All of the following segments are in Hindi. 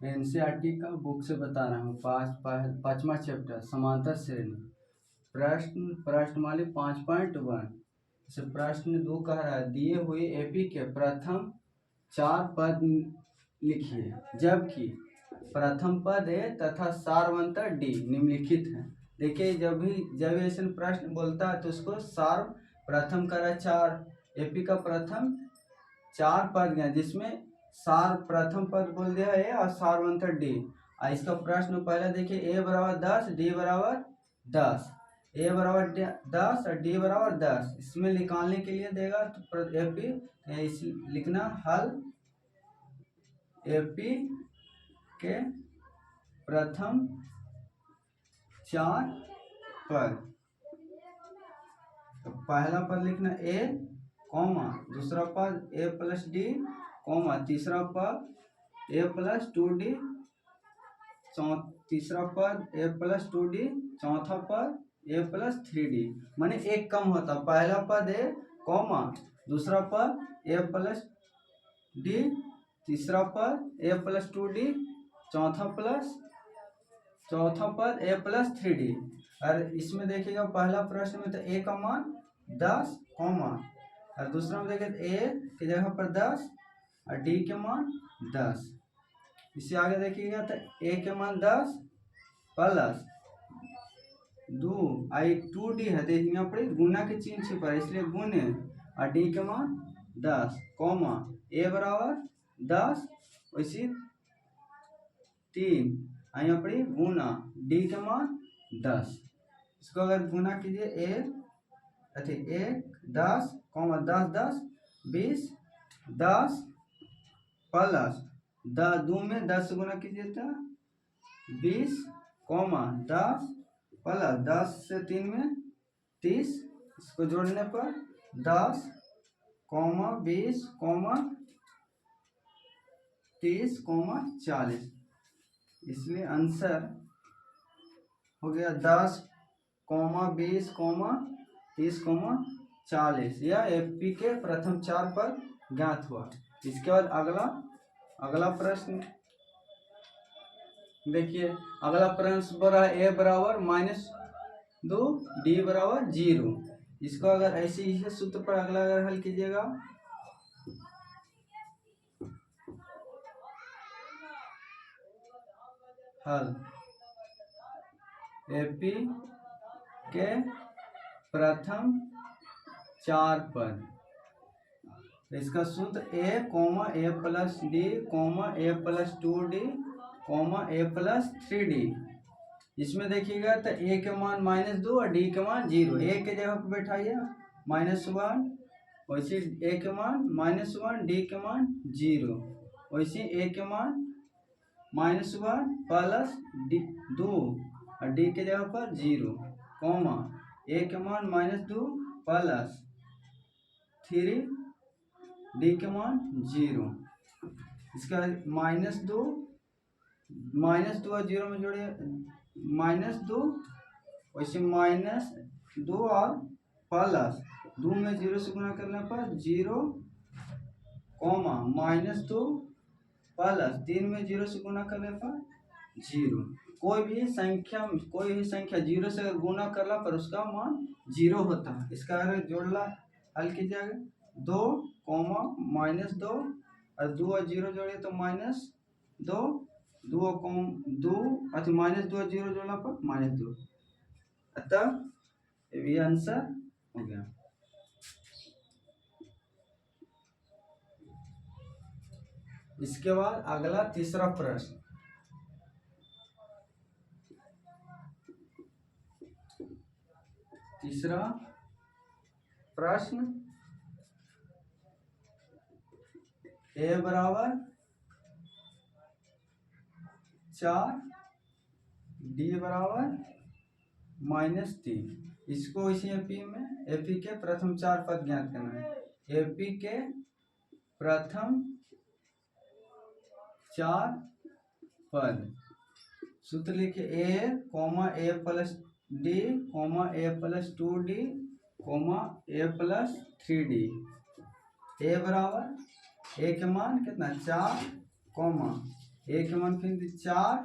एनसीईआरटी का बुक से बता रहा हूँ। पाँचवा चैप्टर समांतर श्रेणी। प्रश्नमाली 5.1 से प्रश्न 2 कह रहा है दिए हुए एपी के प्रथम 4 पद लिखिए, जबकि प्रथम पद ए तथा सार्वंतर डी निम्नलिखित है। देखिए, जब ऐसे प्रश्न बोलता है तो उसको सार्व प्रथम करा 4, एपी का प्रथम 4 पद गया, जिसमें सार प्रथम पद बोल दिया ए और सार्वंतर डी। इसका प्रश्न पहले देखिए, ए बराबर 10, डी बराबर 10, ए बराबर 10 और डी बराबर 10। इसमें निकालने के लिए देगा तो एपी लिखना हल एपी के प्रथम 4 पद। तो पहला पद लिखना ए कॉमा, दूसरा पद ए प्लस डी कॉमा, तीसरा पद ए प्लस 2d, तीसरा पद ए प्लस 2d, चौथा पद ए प्लस 3d। माने एक कम होता, पहला पद ए कॉमा, दूसरा पद ए प्लस डी, तीसरा पद ए प्लस 2d, चौथा पद ए प्लस 3d। और इसमें देखिएगा पहला प्रश्न में तो ए का मान 10 कॉमा, और दूसरा में देखिए ए की जगह पर 10 और डी के मान 10। इससे आगे देखिएगा तो ए के मान 10 प्लस 2d है, तो यहाँ पर गुना के चिन्ह छिपा है इसलिए गुने, और डी के मान 10 कॉमा, ए बराबर 10 वैसे 3, यहाँ पर गुना डी के मान 10। इसको अगर गुना कीजिए ए 10 कॉमा 10 10 20 10 प्लस 2 में 10 गुना कीजिए तो 20 कॉमा 10 प्लस 10 से 3 में 30। इसको जोड़ने पर 10 कॉमा 20 कॉमा 30 कॉमा 40। इसलिए आंसर हो गया 10 कॉमा 20 कॉमा 30 कॉमा 40। यह एपी के प्रथम 4 पद ज्ञात हुआ। इसके बाद अगला प्रश्न देखिए, अगला प्रश्न बोल रहा है ए बराबर -2 डी बराबर 0। इसको अगर ऐसे ही सूत्र पर अगला अगर हल कीजिएगा, हल एपी के प्रथम 4 पद। इसका सूत्र ए कॉमा ए प्लस डी कॉमा ए प्लस 2d कॉमा ए प्लस 3d। इसमें देखिएगा तो ए के मान -2 और डी के मान 0। ए के जगह पर बैठाइए -1, वैसे ए के मान -1, डी के मान 0, वैसे ए के मान -1 प्लस 2 और डी के जगह पर 0 कॉमा, ए के मान -2 प्लस 3, डी के मान 0। इसका -2 और 0 में जोड़िए -2, वैसे -2 और प्लस 2 में 0 से गुना करने पर 0 कॉमा -2 प्लस 3 में 0 से गुना करने पर 0। कोई भी संख्या 0 से अगर गुना करला पर उसका मान 0 होता है। इसका अगर जोड़ला हल कीजिएगा 2 कॉमा -2 और 2 और 0 जोड़े तो -2, 2 और 0 जोड़ना पर -2। अतः ये आंसर हो गया। इसके बाद अगला तीसरा प्रश्न, ए बराबर 4 डी बराबर -3। इसको इसी एपी के प्रथम 4 पद ज्ञात करना है। एपी के प्रथम 4 पद सूत्र लिखिए ए कॉमा ए प्लस डी कॉमा ए प्लस 2d कॉमा ए प्लस 3d। ए बराबर ए के मान कितना 4 कॉमा ए के मान फिर 4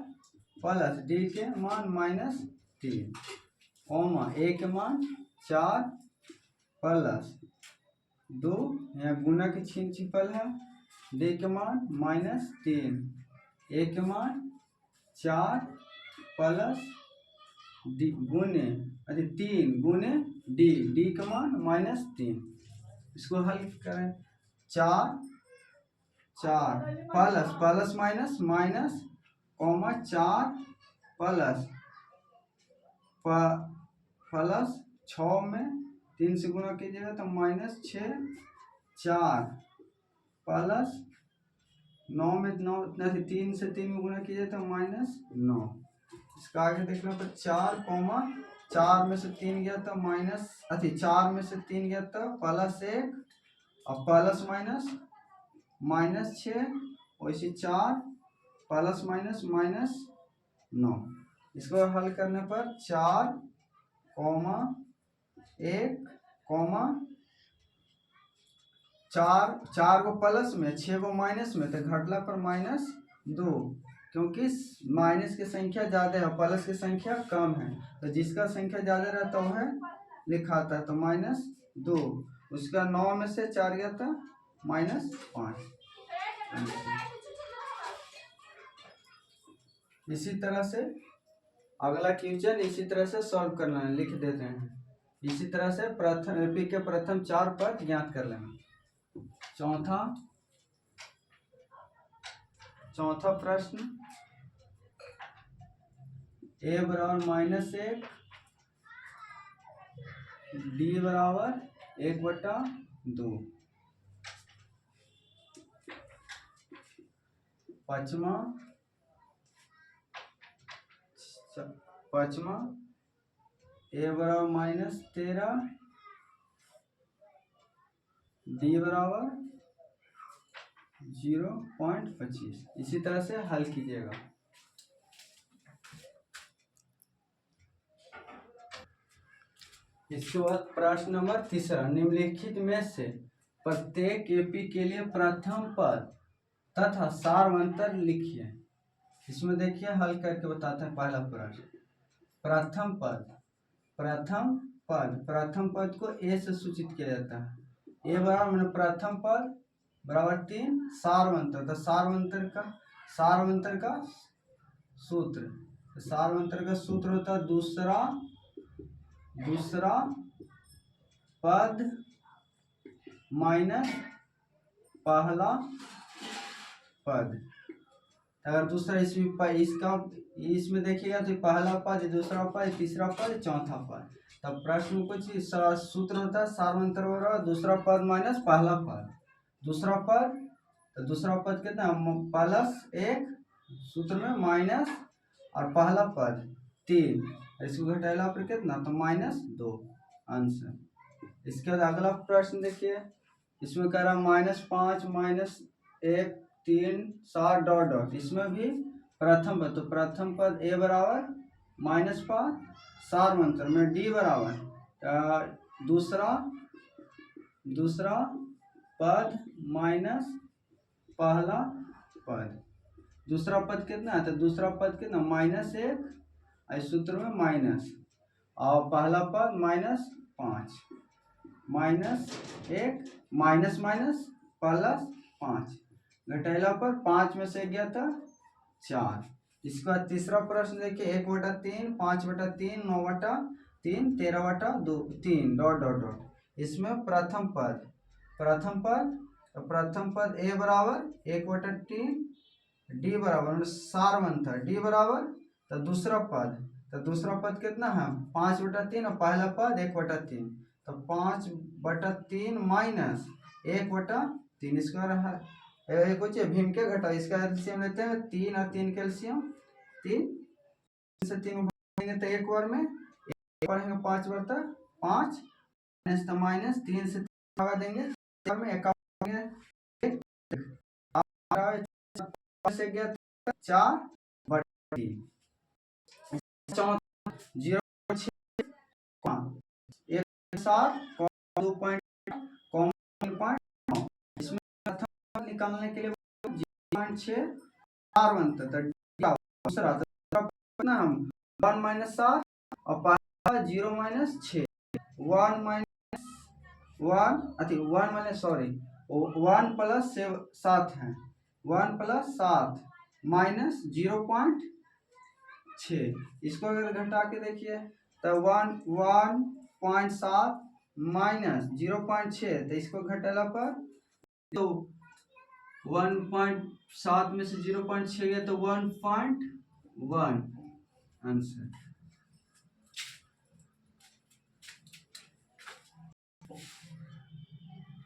प्लस डी के मान -3 कॉमा ए के मान 4 प्लस 2 यहाँ गुना के छीन छिपल है, डी के मान -3 ए के मान 4 प्लस डी गुने 3 गुने डी, डी का मान -3। इसको हल करें 4 plus plus minus minus comma 4 plus plus 6 में 3 से गुना कीजिएगा तो -6 4 प्लस 9 में 9 3 से 3 में गुना कीजिए तो -9। इसका आगे देखना तो 4 में से 3 गया तो 4 में से 3 गया तो +1 और प्लस -6 वैसे 4 प्लस -9। इसको हल करने पर 4 1 4 को प्लस में 6 को माइनस में तो घटला पर -2, क्योंकि माइनस की संख्या ज़्यादा है प्लस की संख्या कम है, तो जिसका संख्या ज़्यादा रहता है वह लिखाता है, तो -2। उसका 9 में से 4 गया था -5। इसी तरह से अगला क्वेश्चन इसी तरह से सॉल्व करना है, लिख देते हैं। इसी तरह से प्रथम एपी के प्रथम 4 पद ज्ञात कर लेंगे। चौथा प्रश्न ए बराबर -1 डी बराबर 1/2। पांचवा ए बराबर -13 डी बराबर 0.25। इसी तरह से हल कीजिएगा। इसके बाद प्रश्न नंबर 3, निम्नलिखित में से प्रत्येक एपी के लिए प्रथम पद तथा सारवंतर लिखिए। इसमें देखिए हल करके बताते हैं। पहला प्रश्न प्रथम पद को ए से सूचित किया जाता है। ए बराबर मैंने प्रथम पद बराबर 3 सारवंतर, तो सारवंतर का सूत्र होता है दूसरा पद माइनस पहला पद। अगर दूसरा इसमें देखिएगा तो पहला पद, दूसरा पद, तीसरा पद, चौथा पद। तब प्रश्न में कुछ सूत्र होता है सारवंतर बराबर दूसरा पद माइनस पहला पद। दूसरा पद कितना +1 सूत्र में माइनस और पहला पद 3, इसको घटाला पर कितना तो -2 आंसर। इसके बाद अगला प्रश्न देखिए। इसमें कह रहा -5 -1 3 7 डॉट डॉट। इसमें भी प्रथम पद, तो प्रथम पद ए बराबर -5 सारवंतर में डी बराबर दूसरा पद माइनस पहला पद। दूसरा पद कितना है तो दूसरा पद कितना -1 सूत्र में माइनस और पहला पद -5 -1 माइनस +5 घटेला पर 5 में से गया था 4। इसके बाद तीसरा प्रश्न देखिए 1/3 5/3 9/3 13/2 3 डॉट डॉट डॉट। इसमें प्रथम पद ए बराबर 1/3 डी बराबर सारवंतर डी बराबर तो दूसरा पद कितना है 5/3 और पहला पद 1/3, तो 5/3 माइनस 1/3। इसका कुछ भीम के घटा, इसका एलसीएम लेते हैं 3 और 3 के एलसीएम 3 से 3 भागेंगे तो एक बार में पढ़ेंगे 5/5 माइनस 3 से 3 भागा देंगे में 1 से गया 4/3 0.6 1 7 2.9 इसमें निकालने के लिए 0.6 4 बनता है, तो दूसरा तो ना हम 1 माइनस 7 और पाँच 0 माइनस 6 1 माइनस 1 अति 1 माइनस सॉरी 1 प्लस 7 है 1 प्लस 7 माइनस 0.6 इसको अगर घटा के देखिए तो 1.7 माइनस 0.6 तो इसको घटाला पर तो 1.7 में से 0.6 गया तो 1.1 आंसर।